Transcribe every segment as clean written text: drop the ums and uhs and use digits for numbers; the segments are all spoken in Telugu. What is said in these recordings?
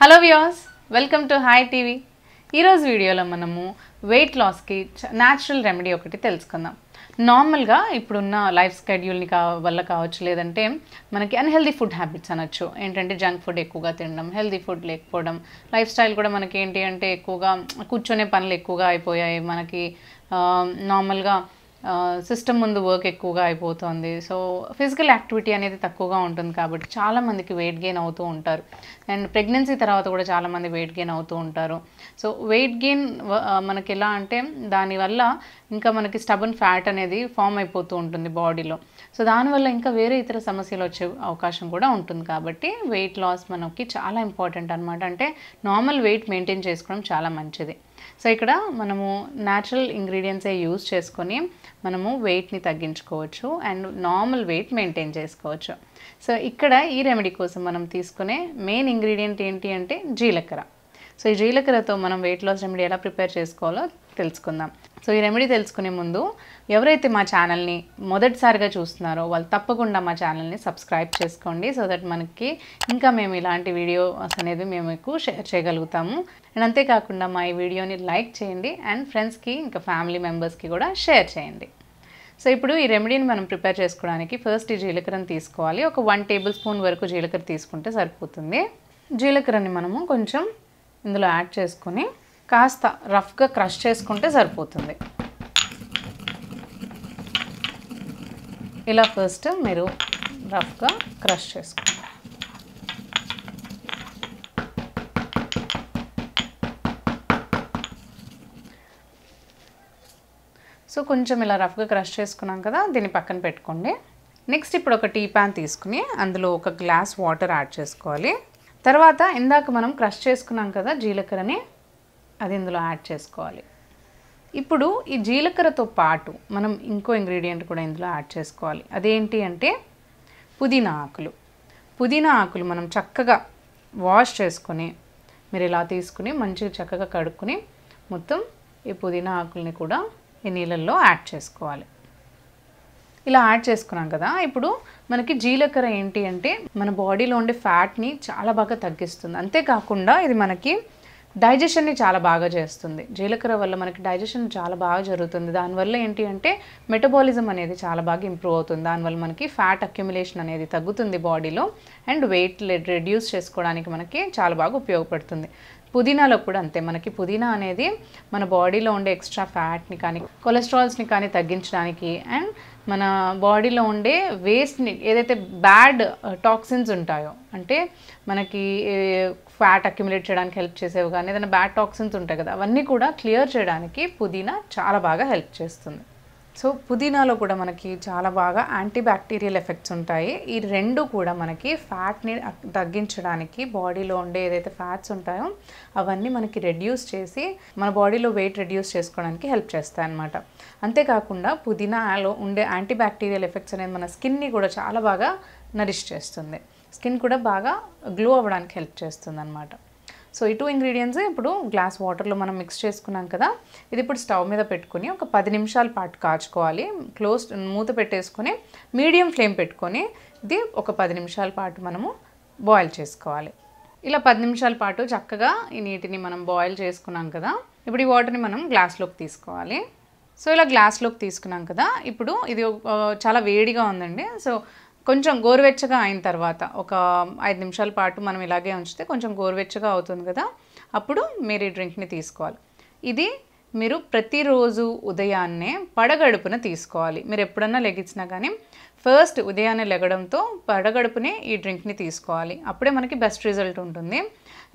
Hello viewers, welcome to hi TV. ఈరోజు వీడియోలో మనము వెయిట్ లాస్కి న్యాచురల్ రెమెడీ ఒకటి తెలుసుకుందాం. నార్మల్గా ఇప్పుడున్న లైఫ్ స్కెడ్యూల్ని వల్ల కావచ్చు, లేదంటే మనకి అన్హెల్దీ ఫుడ్ హ్యాబిట్స్ అనొచ్చు. ఏంటంటే జంక్ ఫుడ్ ఎక్కువగా తినడం, హెల్దీ ఫుడ్ లేకపోవడం, లైఫ్ స్టైల్ కూడా మనకి ఏంటి అంటే ఎక్కువగా కూర్చొనే పనులు ఎక్కువగా అయిపోయాయి. మనకి నార్మల్గా సిస్టమ్ ముందు వర్క్ ఎక్కువగా అయిపోతుంది. సో ఫిజికల్ యాక్టివిటీ అనేది తక్కువగా ఉంటుంది కాబట్టి చాలామందికి వెయిట్ గెయిన్ అవుతూ ఉంటారు. అండ్ ప్రెగ్నెన్సీ తర్వాత కూడా చాలామంది వెయిట్ గెయిన్ అవుతూ ఉంటారు. సో వెయిట్ గెయిన్ మనకి ఎలా అంటే దానివల్ల ఇంకా మనకి స్టబన్ ఫ్యాట్ అనేది ఫామ్ అయిపోతూ ఉంటుంది బాడీలో. సో దానివల్ల ఇంకా వేరే ఇతర సమస్యలు వచ్చే అవకాశం కూడా ఉంటుంది. కాబట్టి వెయిట్ లాస్ మనకి చాలా ఇంపార్టెంట్ అనమాట. అంటే నార్మల్ వెయిట్ మెయింటైన్ చేసుకోవడం చాలా మంచిది. సో ఇక్కడ మనము న్యాచురల్ ఇంగ్రీడియంట్సే యూజ్ చేసుకొని మనము వెయిట్ని తగ్గించుకోవచ్చు అండ్ నార్మల్ వెయిట్ మెయింటైన్ చేసుకోవచ్చు. సో ఇక్కడ ఈ రెమెడీ కోసం మనం తీసుకునే మెయిన్ ఇంగ్రీడియంట్ ఏంటి అంటే జీలకర్ర. సో ఈ జీలకర్రతో మనం వెయిట్ లాస్ రెమెడీ ఎలా ప్రిపేర్ చేసుకోవాలో తెలుసుకుందాం. సో ఈ రెమెడీ తెలుసుకునే ముందు ఎవరైతే మా ఛానల్ని మొదటిసారిగా చూస్తున్నారో వాళ్ళు తప్పకుండా మా ఛానల్ని సబ్స్క్రైబ్ చేసుకోండి. సో దట్ మనకి ఇంకా మేము ఇలాంటి వీడియోస్ అనేది మేము ఎక్కువ షేర్ చేయగలుగుతాము. అండ్ అంతేకాకుండా మా ఈ వీడియోని లైక్ చేయండి అండ్ ఫ్రెండ్స్కి ఇంకా ఫ్యామిలీ మెంబర్స్కి కూడా షేర్ చేయండి. సో ఇప్పుడు ఈ రెమెడీని మనం ప్రిపేర్ చేసుకోవడానికి ఫస్ట్ ఈ జీలకర్రని తీసుకోవాలి. ఒక 1 టేబుల్ స్పూన్ వరకు జీలకర్ర తీసుకుంటే సరిపోతుంది. జీలకర్రని మనము కొంచెం ఇందులో యాడ్ చేసుకొని కాస్త రఫ్గా క్రష్ చేసుకుంటే సరిపోతుంది. ఇలా ఫస్ట్ మీరు రఫ్గా క్రష్ చేసుకోండి. సో కొంచెం ఇలా రఫ్గా క్రష్ చేసుకున్నాం కదా, దీన్ని పక్కన పెట్టుకోండి. నెక్స్ట్ ఇప్పుడు ఒక టీ ప్యాన్ తీసుకుని అందులో ఒక గ్లాస్ వాటర్ యాడ్ చేసుకోవాలి. తర్వాత ఇందాక మనం క్రష్ చేసుకున్నాం కదా జీలకర్రని, అది ఇందులో యాడ్ చేసుకోవాలి. ఇప్పుడు ఈ జీలకర్రతో పాటు మనం ఇంకో ఇంగ్రీడియంట్ కూడా ఇందులో యాడ్ చేసుకోవాలి. అదేంటి అంటే పుదీనా ఆకులు. పుదీనా ఆకులు మనం చక్కగా వాష్ చేసుకొని మీరు ఇలా తీసుకుని మంచిగా చక్కగా కడుక్కొని మొత్తం ఈ పుదీనా ఆకుల్ని కూడా ఈ నీళ్ళల్లో యాడ్ చేసుకోవాలి. ఇలా యాడ్ చేసుకున్నాం కదా, ఇప్పుడు మనకి జీలకర్ర ఏంటి అంటే మన బాడీలో ఉండే ఫ్యాట్ని చాలా బాగా తగ్గిస్తుంది. అంతేకాకుండా ఇది మనకి డైజెషన్ని చాలా బాగా చేస్తుంది. జీలకర్ర వల్ల మనకి డైజెషన్ చాలా బాగా జరుగుతుంది. దానివల్ల ఏంటి అంటే మెటబాలిజం అనేది చాలా బాగా ఇంప్రూవ్ అవుతుంది. దానివల్ల మనకి ఫ్యాట్ అక్యుములేషన్ అనేది తగ్గుతుంది బాడీలో అండ్ వెయిట్ రెడ్యూస్ చేసుకోవడానికి మనకి చాలా బాగా ఉపయోగపడుతుంది. పుదీనాలో కూడా అంతే. మనకి పుదీనా అనేది మన బాడీలో ఉండే ఎక్స్ట్రా ఫ్యాట్ని కానీ కొలెస్ట్రాల్స్ని కానీ తగ్గించడానికి అండ్ మన బాడీలో ఉండే వేస్ట్ని, ఏదైతే బ్యాడ్ టాక్సిన్స్ ఉంటాయో అంటే మనకి ఫ్యాట్ అక్యుములేట్ చేయడానికి హెల్ప్ చేసేవి కానీ ఏదైనా బ్యాడ్ టాక్సిన్స్ ఉంటాయి కదా, అవన్నీ కూడా క్లియర్ చేయడానికి పుదీనా చాలా బాగా హెల్ప్ చేస్తుంది. సో పుదీనాలో కూడా మనకి చాలా బాగా యాంటీ బ్యాక్టీరియల్ ఎఫెక్ట్స్ ఉంటాయి. ఈ రెండు కూడా మనకి ఫ్యాట్ని తగ్గించడానికి, బాడీలో ఉండే ఏదైతే ఫ్యాట్స్ ఉంటాయో అవన్నీ మనకి రెడ్యూస్ చేసి మన బాడీలో వెయిట్ రెడ్యూస్ చేసుకోవడానికి హెల్ప్ చేస్తాయి అన్నమాట. అంతేకాకుండా పుదీనాలో ఉండే యాంటీ బ్యాక్టీరియల్ ఎఫెక్ట్స్ అనేది మన స్కిన్ని కూడా చాలా బాగా నరిష్ చేస్తుంది. స్కిన్ కూడా బాగా గ్లో అవ్వడానికి హెల్ప్ చేస్తుంది అన్నమాట. సో ఈ 2 ఇంగ్రీడియంట్స్ ఇప్పుడు గ్లాస్ వాటర్లో మనం మిక్స్ చేసుకున్నాం కదా, ఇది ఇప్పుడు స్టవ్ మీద పెట్టుకొని ఒక 10 నిమిషాల పాటు కాచుకోవాలి. మూత పెట్టేసుకొని మీడియం ఫ్లేమ్ పెట్టుకొని ఇది ఒక 10 నిమిషాల పాటు మనము బాయిల్ చేసుకోవాలి. ఇలా 10 నిమిషాల పాటు చక్కగా ఈ నీటిని మనం బాయిల్ చేసుకున్నాం కదా, ఇప్పుడు ఈ వాటర్ని మనం గ్లాస్లోకి తీసుకోవాలి. సో ఇలా గ్లాస్లోకి తీసుకున్నాం కదా, ఇప్పుడు ఇది చాలా వేడిగా ఉందండి. సో కొంచెం గోరువెచ్చగా అయిన తర్వాత ఒక 5 నిమిషాల పాటు మనం ఇలాగే ఉంచితే కొంచెం గోరువెచ్చగా అవుతుంది కదా, అప్పుడు మీరు ఈ డ్రింక్ని తీసుకోవాలి. ఇది మీరు ప్రతిరోజు ఉదయాన్నే పడగడుపున తీసుకోవాలి. మీరు ఎప్పుడన్నా లెగిసినా కానీ ఫస్ట్ ఉదయాన్నే లెగడంతో పడగడుపునే ఈ డ్రింక్ని తీసుకోవాలి. అప్పుడే మనకి బెస్ట్ రిజల్ట్ ఉంటుంది.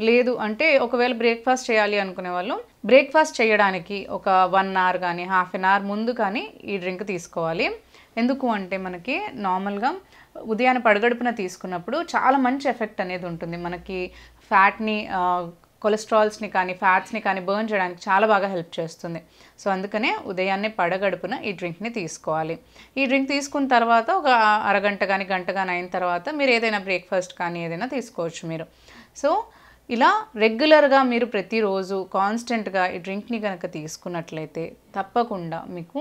లేదు అంటే ఒకవేళ బ్రేక్ఫాస్ట్ చేయాలి అనుకునే వాళ్ళు బ్రేక్ఫాస్ట్ చేయడానికి ఒక 1 అవర్ కానీ హాఫ్ అన్ అవర్ ముందు కానీ ఈ డ్రింక్ తీసుకోవాలి. ఎందుకు అంటే మనకి నార్మల్గా ఉదయాన్నే పడగడుపున తీసుకున్నప్పుడు చాలా మంచి ఎఫెక్ట్ అనేది ఉంటుంది. మనకి ఫ్యాట్ని, కొలెస్ట్రాల్స్ని కానీ ఫ్యాట్స్ని కానీ బర్న్ చేయడానికి చాలా బాగా హెల్ప్ చేస్తుంది. సో అందుకనే ఉదయాన్నే పడగడుపున ఈ డ్రింక్ని తీసుకోవాలి. ఈ డ్రింక్ తీసుకున్న తర్వాత ఒక అరగంట కానీ గంట కానీ అయిన తర్వాత మీరు ఏదైనా బ్రేక్ఫాస్ట్ కానీ ఏదైనా తీసుకోవచ్చు మీరు. సో ఇలా రెగ్యులర్గా మీరు ప్రతిరోజు కాన్స్టెంట్గా ఈ డ్రింక్ని కనుక తీసుకున్నట్లయితే తప్పకుండా మీకు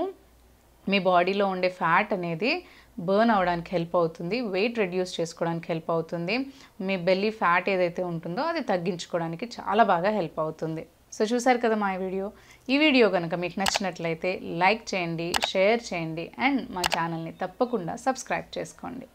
మీ బాడీలో ఉండే ఫ్యాట్ అనేది బర్న్ అవ్వడానికి హెల్ప్ అవుతుంది, వెయిట్ రెడ్యూస్ చేసుకోవడానికి హెల్ప్ అవుతుంది, మీ బెల్లీ ఫ్యాట్ ఏదైతే ఉంటుందో అది తగ్గించుకోవడానికి చాలా బాగా హెల్ప్ అవుతుంది. సో చూసారు కదా మా ఈ వీడియో కనుక మీకు నచ్చినట్లయితే లైక్ చేయండి, షేర్ చేయండి అండ్ మా ఛానల్ని తప్పకుండా సబ్స్క్రైబ్ చేసుకోండి.